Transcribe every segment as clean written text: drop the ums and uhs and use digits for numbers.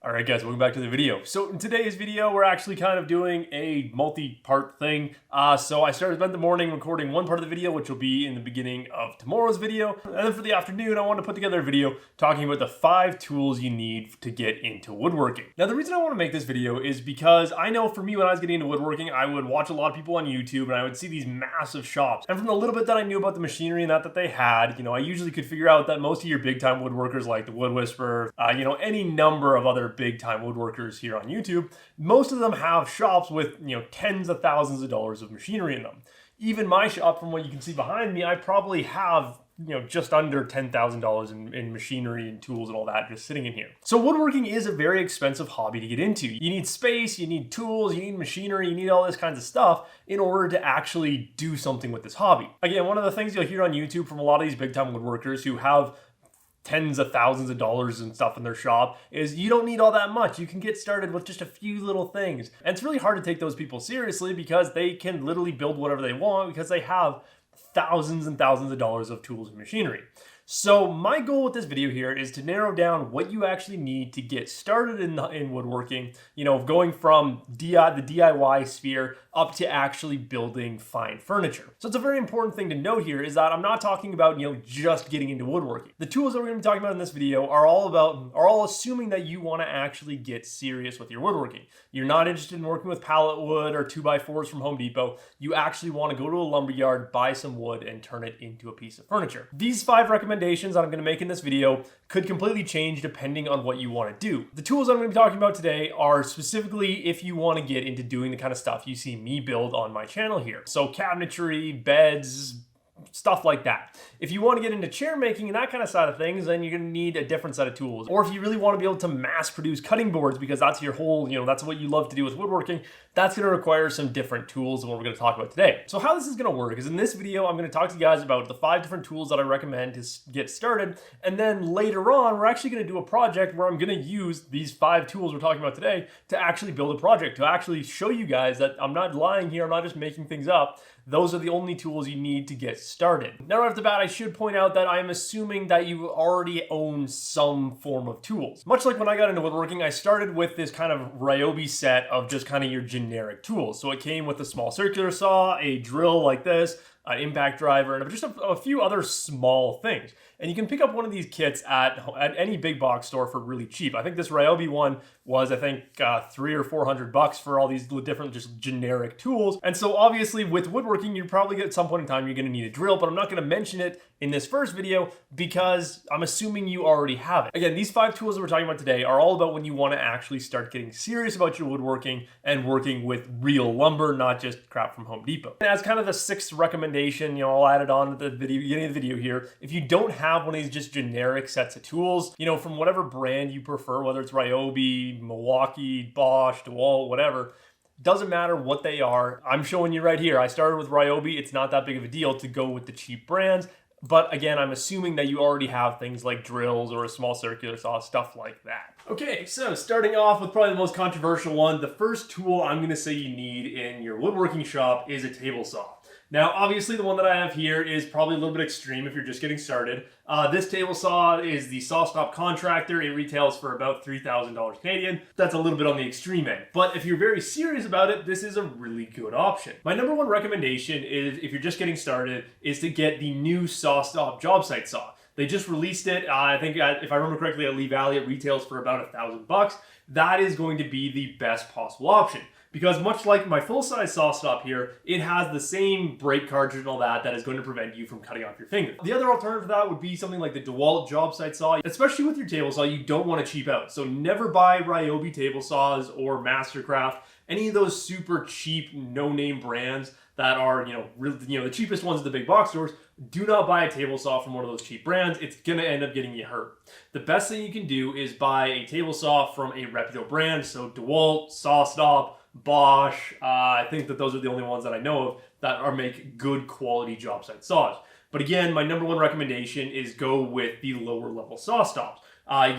Alright guys, welcome back to the video. So in today's video, we're actually kind of doing a multi-part thing. So I spent the morning recording one part of the video, which will be in the beginning of tomorrow's video. And then for the afternoon, I want to put together a video talking about the 5 tools you need to get into woodworking. Now the reason I want to make this video is because I know for me when I was getting into woodworking, I would watch a lot of people on YouTube and I would see these massive shops. And from the little bit that I knew about the machinery and that they had, I usually could figure out that most of your big time woodworkers like the Wood Whisperer, any number of other big time woodworkers here on YouTube, most of them have shops with, tens of thousands of dollars of machinery in them. Even my shop, from what you can see behind me, I probably have just under $10,000 in machinery and tools and all that just sitting in here. So woodworking is a very expensive hobby to get into. You need space, you need tools, you need machinery, you need all this kinds of stuff in order to actually do something with this hobby. Again, one of the things you'll hear on YouTube from a lot of these big time woodworkers who have tens of thousands of dollars and stuff in their shop is you don't need all that much. You can get started with just a few little things. And it's really hard to take those people seriously because they can literally build whatever they want because they have thousands and thousands of dollars of tools and machinery. So my goal with this video here is to narrow down what you actually need to get started in woodworking, going from the DIY sphere up to actually building fine furniture. So it's a very important thing to note here is that I'm not talking about, just getting into woodworking. The tools that we're going to be talking about in this video are all assuming that you want to actually get serious with your woodworking. You're not interested in working with pallet wood or 2x4s from Home Depot. You actually want to go to a lumber yard, buy some wood, and turn it into a piece of furniture. These 5 recommendations that I'm going to make in this video could completely change depending on what you want to do. The tools I'm going to be talking about today are specifically if you want to get into doing the kind of stuff you see me build on my channel here. So cabinetry, beds, stuff like that. If you want to get into chair making and that kind of side of things, then you're going to need a different set of tools. Or if you really want to be able to mass produce cutting boards because that's your whole, that's what you love to do with woodworking, that's going to require some different tools than what we're going to talk about today. So how this is going to work is in this video, I'm going to talk to you guys about the 5 different tools that I recommend to get started. And then later on, we're actually going to do a project where I'm going to use these 5 tools we're talking about today to actually build a project, to actually show you guys that I'm not lying here. I'm not just making things up. Those are the only tools you need to get started. Now, right off the bat, I should point out that I'm assuming that you already own some form of tools. Much like when I got into woodworking, I started with this kind of Ryobi set of just kind of your generic tools. So it came with a small circular saw, a drill like this, an impact driver, and just a few other small things. And you can pick up one of these kits at any big box store for really cheap. I think this Ryobi one was, $300 or $400 for all these different just generic tools. And so obviously with woodworking, you probably at some point in time, you're gonna need a drill, but I'm not gonna mention it in this first video because I'm assuming you already have it. Again, these 5 tools that we're talking about today are all about when you wanna actually start getting serious about your woodworking and working with real lumber, not just crap from Home Depot. And as kind of the 6th recommendation, I'll add it on at the beginning of the video here. If you don't have one of these just generic sets of tools, from whatever brand you prefer, whether it's Ryobi, Milwaukee, Bosch, DeWalt, whatever, doesn't matter what they are. I'm showing you right here. I started with Ryobi. It's not that big of a deal to go with the cheap brands. But again, I'm assuming that you already have things like drills or a small circular saw, stuff like that. Okay, so starting off with probably the most controversial one, the first tool I'm going to say you need in your woodworking shop is a table saw. Now, obviously, the one that I have here is probably a little bit extreme if you're just getting started. This table saw is the SawStop Contractor. It retails for about $3,000 Canadian. That's a little bit on the extreme end. But if you're very serious about it, this is a really good option. My number 1 recommendation is, if you're just getting started, is to get the new SawStop job site saw. They just released it. I think, if I remember correctly, at Lee Valley, it retails for about $1,000. That is going to be the best possible option. Because much like my full-size SawStop here, it has the same brake cartridge and all that is going to prevent you from cutting off your finger. The other alternative to that would be something like the DeWalt job site saw. Especially with your table saw, you don't want to cheap out. So never buy Ryobi table saws or Mastercraft, any of those super cheap, no-name brands that are, the cheapest ones at the big box stores. Do not buy a table saw from one of those cheap brands. It's going to end up getting you hurt. The best thing you can do is buy a table saw from a reputable brand. So DeWalt, SawStop, Bosch, I think that those are the only ones that I know of that make good quality job site saws. But again, my number 1 recommendation is go with the lower level SawStops.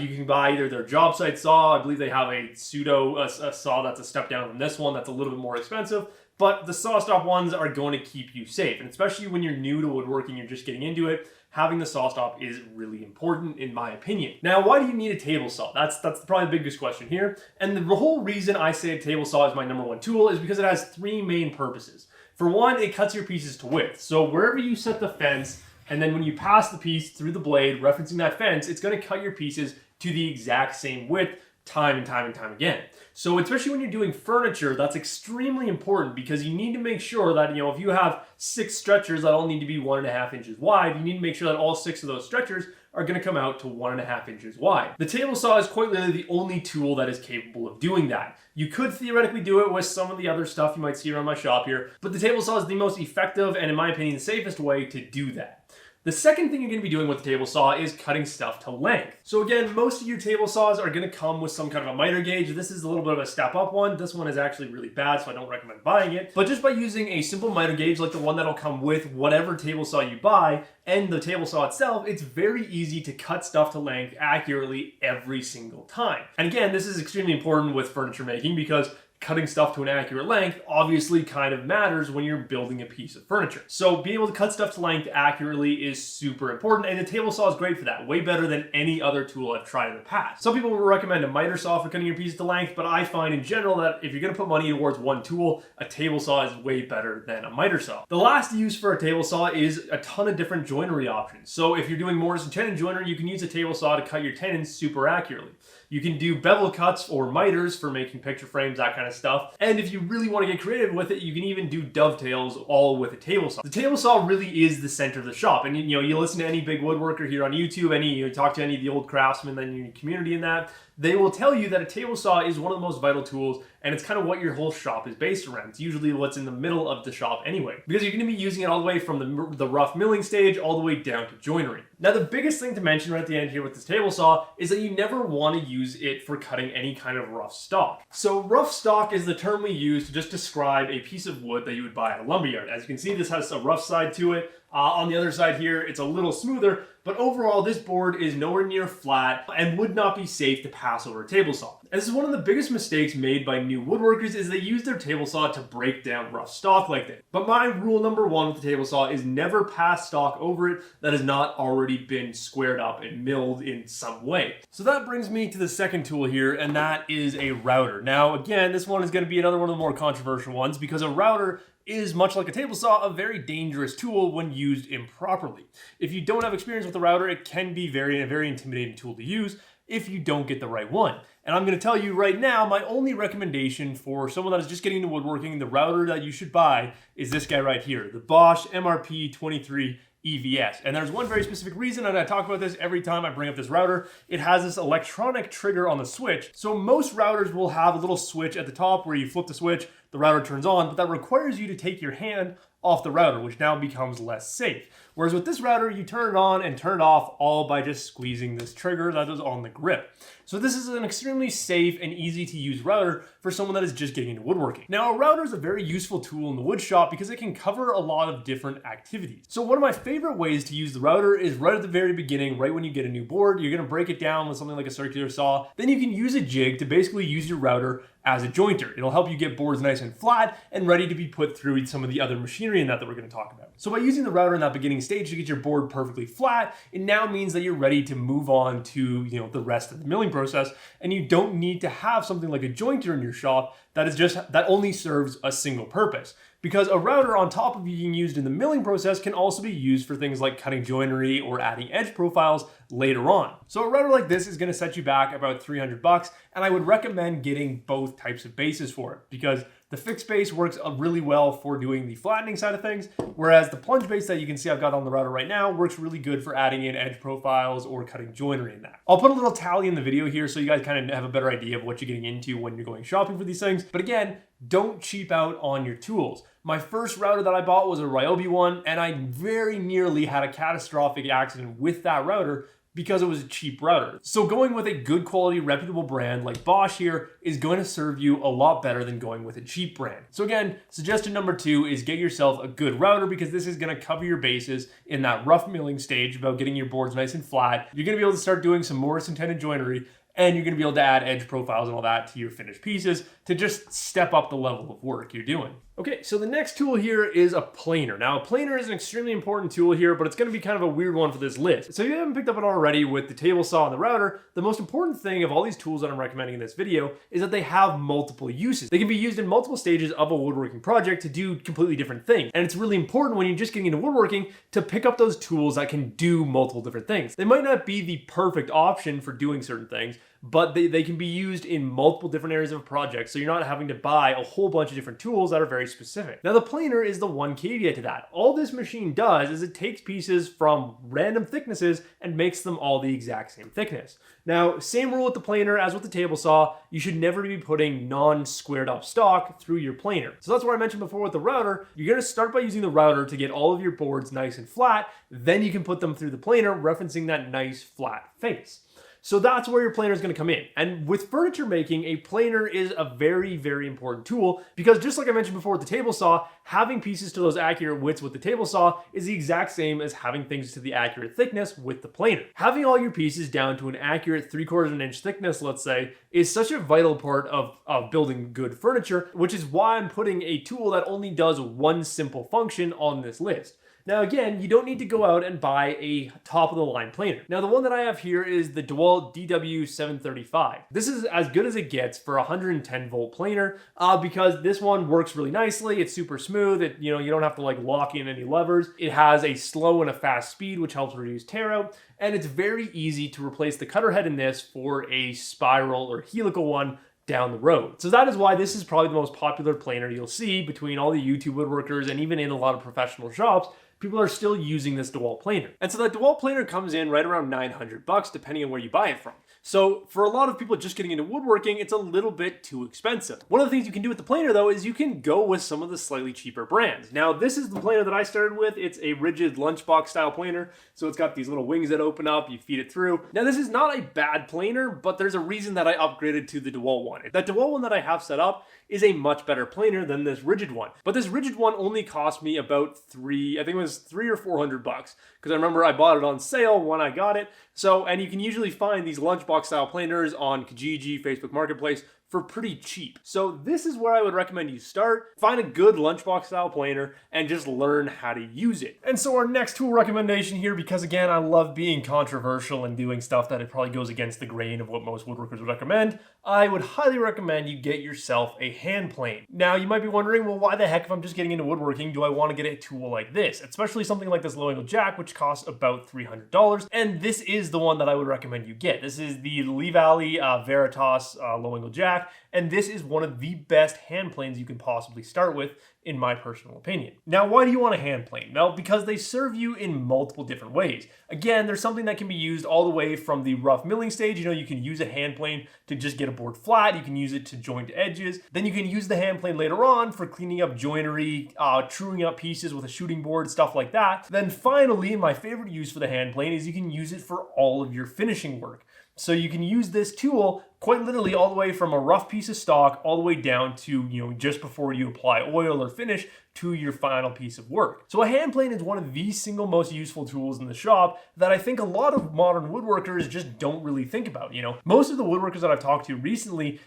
You can buy either their job site saw. I believe they have a saw that's a step down from this one that's a little bit more expensive. but the saw stop ones are going to keep you safe. And especially when you're new to woodworking, you're just getting into it, having the saw stop is really important in my opinion. Now, why do you need a table saw? That's probably the biggest question here. And the whole reason I say a table saw is my number one tool is because it has three main purposes. For one, it cuts your pieces to width. So wherever you set the fence, and then when you pass the piece through the blade, referencing that fence, it's going to cut your pieces to the exact same width time and time and time again. So especially when you're doing furniture, that's extremely important because you need to make sure that, if you have 6 stretchers that all need to be 1.5 inches wide, you need to make sure that all 6 of those stretchers are going to come out to 1.5 inches wide. The table saw is quite literally the only tool that is capable of doing that. You could theoretically do it with some of the other stuff you might see around my shop here, but the table saw is the most effective and, in my opinion, the safest way to do that. The second thing you're going to be doing with the table saw is cutting stuff to length. So again, most of your table saws are going to come with some kind of a miter gauge. This is a little bit of a step up one. This one is actually really bad, so I don't recommend buying it. But just by using a simple miter gauge like the one that'll come with whatever table saw you buy and the table saw itself, it's very easy to cut stuff to length accurately every single time. And again, this is extremely important with furniture making because cutting stuff to an accurate length obviously kind of matters when you're building a piece of furniture. So being able to cut stuff to length accurately is super important, and the table saw is great for that, way better than any other tool I've tried in the past. Some people will recommend a miter saw for cutting your pieces to length, but I find in general that if you're going to put money towards one tool, a table saw is way better than a miter saw. The last use for a table saw is a ton of different joinery options. So if you're doing mortise and tenon joinery, you can use a table saw to cut your tenons super accurately. You can do bevel cuts or miters for making picture frames, that kind of stuff. And if you really want to get creative with it, you can even do dovetails all with a table saw. The table saw really is the center of the shop. And you listen to any big woodworker here on YouTube, you talk to any of the old craftsmen in your community in that, they will tell you that a table saw is one of the most vital tools, and it's kind of what your whole shop is based around. It's usually what's in the middle of the shop anyway, because you're going to be using it all the way from the rough milling stage all the way down to joinery. Now, the biggest thing to mention right at the end here with this table saw is that you never want to use it for cutting any kind of rough stock. So rough stock is the term we use to just describe a piece of wood that you would buy at a lumberyard. As you can see, this has a rough side to it. On the other side here, it's a little smoother, but overall, this board is nowhere near flat and would not be safe to pass over a table saw. And this is one of the biggest mistakes made by new woodworkers is they use their table saw to break down rough stock like this. But my rule number one with the table saw is never pass stock over it that has not already been squared up and milled in some way. So that brings me to the second tool here, and that is a router. Now, again, this one is going to be another one of the more controversial ones because a router is, much like a table saw, a very dangerous tool when used improperly. If you don't have experience with a router, it can be a very intimidating tool to use if you don't get the right one. And I'm going to tell you right now, my only recommendation for someone that is just getting into woodworking, the router that you should buy is this guy right here, the Bosch MRP 23 EVS. And there's one very specific reason, and I talk about this every time I bring up this router. It has this electronic trigger on the switch. So most routers will have a little switch at the top where you flip the switch, the router turns on, but that requires you to take your hand off the router, which now becomes less safe. Whereas with this router, you turn it on and turn it off all by just squeezing this trigger that is on the grip. So this is an extremely safe and easy to use router for someone that is just getting into woodworking. Now, a router is a very useful tool in the wood shop because it can cover a lot of different activities. So one of my favorite ways to use the router is right at the very beginning, right when you get a new board. You're going to break it down with something like a circular saw. Then you can use a jig to basically use your router as a jointer. It'll help you get boards nice and flat and ready to be put through some of the other machinery in that we're going to talk about. So by using the router in that beginning stage to get your board perfectly flat, it now means that you're ready to move on to the rest of the milling process, and you don't need to have something like a jointer in your shop that only serves a single purpose. Because a router, on top of being used in the milling process, can also be used for things like cutting joinery or adding edge profiles later on. So a router like this is going to set you back about $300, and I would recommend getting both types of bases for it because the fixed base works really well for doing the flattening side of things, whereas the plunge base that you can see I've got on the router right now works really good for adding in edge profiles or cutting joinery in that. I'll put a little tally in the video here so you guys kind of have a better idea of what you're getting into when you're going shopping for these things. But again, don't cheap out on your tools. My first router that I bought was a Ryobi one, and I very nearly had a catastrophic accident with that router because it was a cheap router. So going with a good quality, reputable brand like Bosch here is going to serve you a lot better than going with a cheap brand. So again, suggestion number 2 is get yourself a good router because this is going to cover your bases in that rough milling stage about getting your boards nice and flat. You're going to be able to start doing some mortise and tenon joinery, and you're going to be able to add edge profiles and all that to your finished pieces to just step up the level of work you're doing. Okay, so the next tool here is a planer. Now, a planer is an extremely important tool here, but it's going to be kind of a weird one for this list. So if you haven't picked up it already with the table saw and the router, the most important thing of all these tools that I'm recommending in this video is that they have multiple uses. They can be used in multiple stages of a woodworking project to do completely different things. And it's really important when you're just getting into woodworking to pick up those tools that can do multiple different things. They might not be the perfect option for doing certain things, but they can be used in multiple different areas of a project, so you're not having to buy a whole bunch of different tools that are very specific. Now, the planer is the one caveat to that. All this machine does is it takes pieces from random thicknesses and makes them all the exact same thickness. Now, same rule with the planer as with the table saw, you should never be putting non-squared up stock through your planer. So that's what I mentioned before with the router. You're gonna start by using the router to get all of your boards nice and flat, then you can put them through the planer, referencing that nice flat face. So that's where your planer is going to come in. And with furniture making, a planer is a very, very important tool because just like I mentioned before with the table saw, having pieces to those accurate widths with the table saw is the exact same as having things to the accurate thickness with the planer. Having all your pieces down to an accurate 3/4 of an inch thickness, let's say, is such a vital part of building good furniture, which is why I'm putting a tool that only does one simple function on this list. Now again, you don't need to go out and buy a top-of-the-line planer. Now the one that I have here is the DeWalt DW735. This is as good as it gets for a 110 volt planer because this one works really nicely. It's super smooth. You don't have to like lock in any levers. It has a slow and a fast speed, which helps reduce tear out. And it's very easy to replace the cutter head in this for a spiral or helical one down the road. So that is why this is probably the most popular planer you'll see between all the YouTube woodworkers and even in a lot of professional shops. People are still using this DeWalt planer. And so that DeWalt planer comes in right around $900 depending on where you buy it from. So for a lot of people just getting into woodworking, it's a little bit too expensive. One of the things you can do with the planer though is you can go with some of the slightly cheaper brands. Now this is the planer that I started with. It's a rigid lunchbox style planer. So it's got these little wings that open up, you feed it through. Now this is not a bad planer, but there's a reason that I upgraded to the DeWalt one. That DeWalt one that I have set up is a much better planer than this rigid one. But this rigid one only cost me about $300 or $400 because I remember I bought it on sale when I got it. So, and you can usually find these lunchbox style planers on Kijiji, Facebook Marketplace for pretty cheap. So this is where I would recommend you start. Find a good lunchbox style planer and just learn how to use it. And so our next tool recommendation here, because again, I love being controversial and doing stuff that it probably goes against the grain of what most woodworkers would recommend, I would highly recommend you get yourself a hand plane. Now you might be wondering, well, why the heck, if I'm just getting into woodworking, do I want to get a tool like this? Especially something like this low angle jack, which costs about $300. And this is the one that I would recommend you get. This is the Lee Valley Veritas low angle jack. And this is one of the best hand planes you can possibly start with, in my personal opinion. Now, why do you want a hand plane? Well, because they serve you in multiple different ways. Again, there's something that can be used all the way from the rough milling stage. You can use a hand plane to just get a board flat. You can use it to joint edges. Then you can use the hand plane later on for cleaning up joinery, truing up pieces with a shooting board, stuff like that. Then finally, my favorite use for the hand plane is you can use it for all of your finishing work. So you can use this tool quite literally all the way from a rough piece of stock all the way down to, just before you apply oil or finish to your final piece of work. So a hand plane is one of the single most useful tools in the shop that I think a lot of modern woodworkers just don't really think about. Most of the woodworkers that I've talked to recently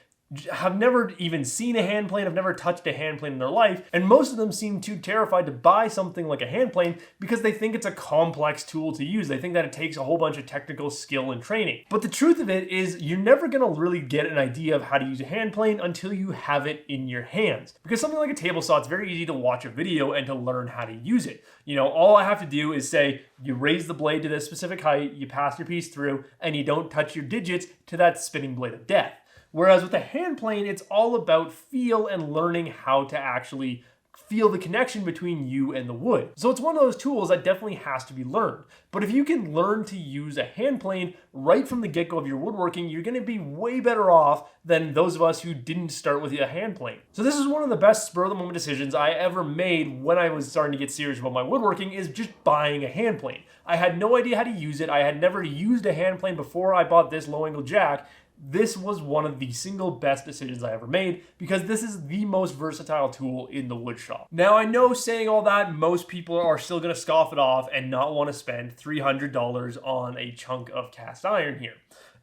have never even seen a hand plane, have never touched a hand plane in their life, and most of them seem too terrified to buy something like a hand plane because they think it's a complex tool to use. They think that it takes a whole bunch of technical skill and training. But the truth of it is you're never gonna really get an idea of how to use a hand plane until you have it in your hands. Because something like a table saw, it's very easy to watch a video and to learn how to use it. All I have to do is say, you raise the blade to this specific height, you pass your piece through, and you don't touch your digits to that spinning blade of death. Whereas with a hand plane, it's all about feel and learning how to actually feel the connection between you and the wood. So it's one of those tools that definitely has to be learned. But if you can learn to use a hand plane right from the get-go of your woodworking, you're gonna be way better off than those of us who didn't start with a hand plane. So this is one of the best spur-of-the-moment decisions I ever made when I was starting to get serious about my woodworking, is just buying a hand plane. I had no idea how to use it. I had never used a hand plane before I bought this low-angle jack. This was one of the single best decisions I ever made because this is the most versatile tool in the wood shop. Now, I know saying all that, most people are still going to scoff it off and not want to spend $300 on a chunk of cast iron here.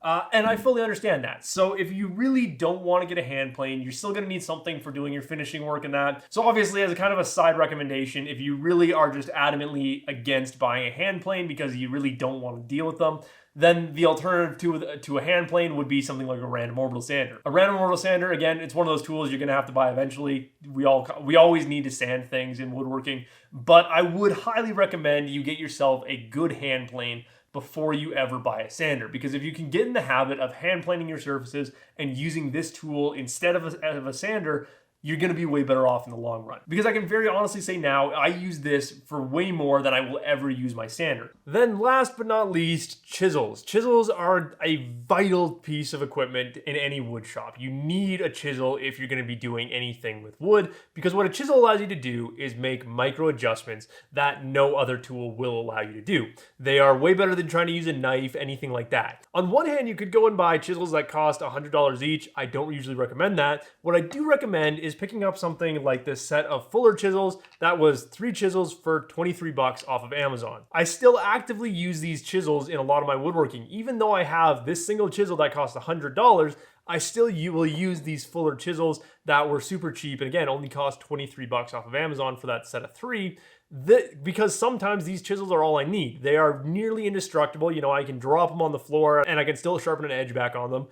And I fully understand that. So if you really don't want to get a hand plane, you're still going to need something for doing your finishing work and that. So obviously, as a kind of a side recommendation, if you really are just adamantly against buying a hand plane because you really don't want to deal with them, then the alternative to a hand plane would be something like a random orbital sander. A random orbital sander, again, it's one of those tools you're going to have to buy eventually. We always need to sand things in woodworking, but I would highly recommend you get yourself a good hand plane before you ever buy a sander, because if you can get in the habit of hand planing your surfaces and using this tool instead of a sander, you're going to be way better off in the long run. Because I can very honestly say now, I use this for way more than I will ever use my sander. Then last but not least, chisels. Chisels are a vital piece of equipment in any wood shop. You need a chisel if you're going to be doing anything with wood, because what a chisel allows you to do is make micro adjustments that no other tool will allow you to do. They are way better than trying to use a knife, anything like that. On one hand, you could go and buy chisels that cost $100 each. I don't usually recommend that. What I do recommend is picking up something like this set of Fuller chisels that was 3 chisels for $23 off of Amazon. I still actively use these chisels in a lot of my woodworking. Even though I have this single chisel that costs $100, I still will use these Fuller chisels that were super cheap and again only cost $23 off of Amazon for that set of 3. Because sometimes these chisels are all I need. They are nearly indestructible. You know, I can drop them on the floor and I can still sharpen an edge back on them.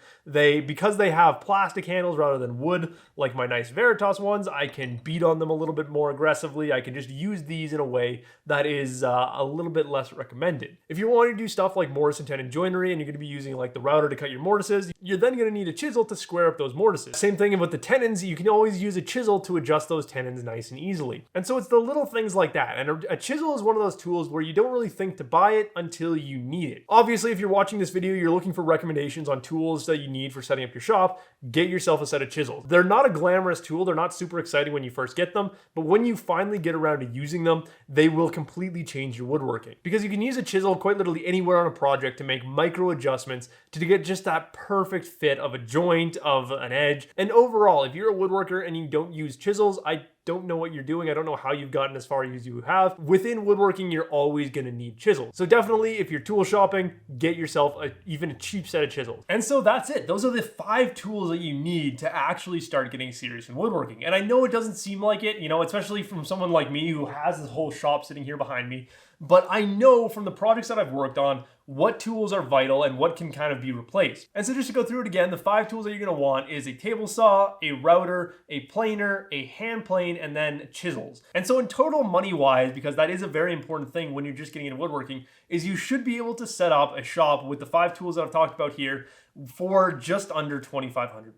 Because they have plastic handles rather than wood, like my nice Veritas ones, I can beat on them a little bit more aggressively. I can just use these in a way that is a little bit less recommended. If you're wanting to do stuff like mortise and tenon joinery and you're going to be using like the router to cut your mortises, you're then going to need a chisel to square up those mortises. Same thing with the tenons. You can always use a chisel to adjust those tenons nice and easily. And so it's the little things like that. And a chisel is one of those tools where you don't really think to buy it until you need it. Obviously, if you're watching this video, you're looking for recommendations on tools that you need for setting up your shop, get yourself a set of chisels. They're not a glamorous tool. They're not super exciting when you first get them, but when you finally get around to using them, they will completely change your woodworking. Because you can use a chisel quite literally anywhere on a project to make micro adjustments to get just that perfect fit of a joint, of an edge. And overall, if you're a woodworker and you don't use chisels, I don't know what you're doing. I don't know how you've gotten as far as you have. Within woodworking, you're always going to need chisels. So definitely, if you're tool shopping, get yourself even a cheap set of chisels. And so that's it. Those are the 5 tools that you need to actually start getting serious in woodworking. And I know it doesn't seem like it, you know, especially from someone like me who has this whole shop sitting here behind me. But I know from the projects that I've worked on what tools are vital and what can kind of be replaced. And so just to go through it again, the 5 tools that you're going to want is a table saw, a router, a planer, a hand plane, and then chisels. And so in total money-wise, because that is a very important thing when you're just getting into woodworking, is you should be able to set up a shop with the 5 tools that I've talked about here for just under $2,500.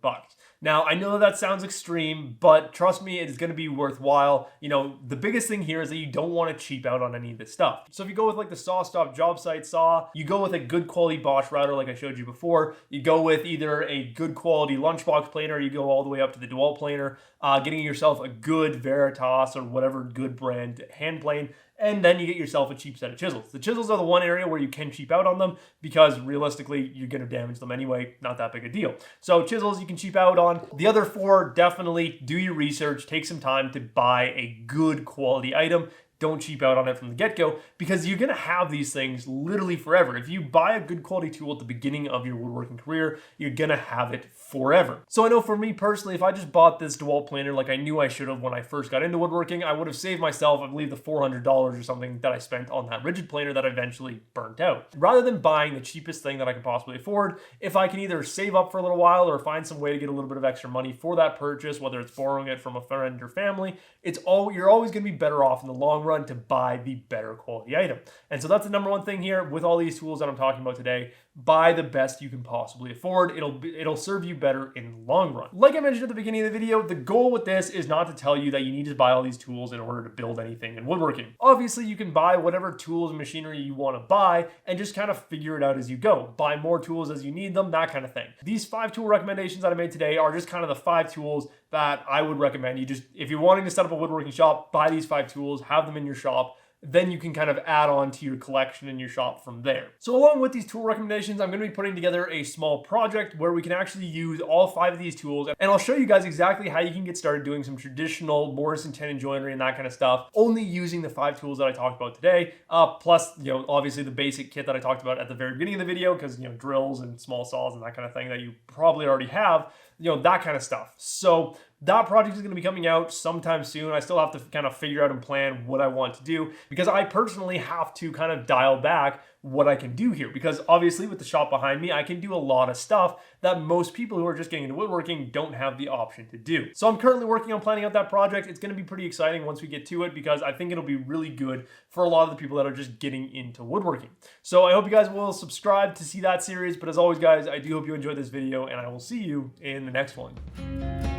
Now, I know that sounds extreme, but trust me, it is going to be worthwhile. You know, the biggest thing here is that you don't want to cheap out on any of this stuff. So if you go with like the SawStop job site saw, you go with a good quality Bosch router like I showed you before, you go with either a good quality lunchbox planer, you go all the way up to the DeWalt planer, getting yourself a good Veritas or whatever good brand hand plane, and then you get yourself a cheap set of chisels. The chisels are the one area where you can cheap out on them because realistically, you're going to damage them anyway. Not that big a deal. So chisels you can cheap out on. The other 4, definitely do your research. Take some time to buy a good quality item. Don't cheap out on it from the get-go because you're going to have these things literally forever. If you buy a good quality tool at the beginning of your woodworking career, you're going to have it forever. So I know for me personally, if I just bought this DeWalt planer like I knew I should have when I first got into woodworking, I would have saved myself, I believe, the $400 or something that I spent on that rigid planer that eventually burnt out. Rather than buying the cheapest thing that I can possibly afford, if I can either save up for a little while or find some way to get a little bit of extra money for that purchase, whether it's borrowing it from a friend or family, you're always going to be better off in the long run to buy the better quality item. And so that's the number one thing here with all these tools that I'm talking about today. Buy the best you can possibly afford. It'll serve you better in the long run. Like I mentioned at the beginning of the video, the goal with this is not to tell you that you need to buy all these tools in order to build anything in woodworking. Obviously, you can buy whatever tools and machinery you want to buy and just kind of figure it out as you go. Buy more tools as you need them, that kind of thing. These 5 tool recommendations that I made today are just kind of the 5 tools that I would recommend. If you're wanting to set up a woodworking shop, buy these 5 tools, have them in your shop. then you can kind of add on to your collection in your shop from there. So along with these tool recommendations, I'm going to be putting together a small project where we can actually use all 5 of these tools, and I'll show you guys exactly how you can get started doing some traditional Morrison tenon joinery and that kind of stuff, only using the 5 tools that I talked about today, plus, obviously the basic kit that I talked about at the very beginning of the video, because, drills and small saws and that kind of thing that you probably already have, that kind of stuff. So that project is going to be coming out sometime soon. I still have to kind of figure out and plan what I want to do, because I personally have to kind of dial back what I can do here, because obviously with the shop behind me, I can do a lot of stuff that most people who are just getting into woodworking don't have the option to do. So I'm currently working on planning out that project. It's going to be pretty exciting once we get to it, because I think it'll be really good for a lot of the people that are just getting into woodworking. So I hope you guys will subscribe to see that series, but as always guys, I do hope you enjoyed this video, and I will see you in the next one.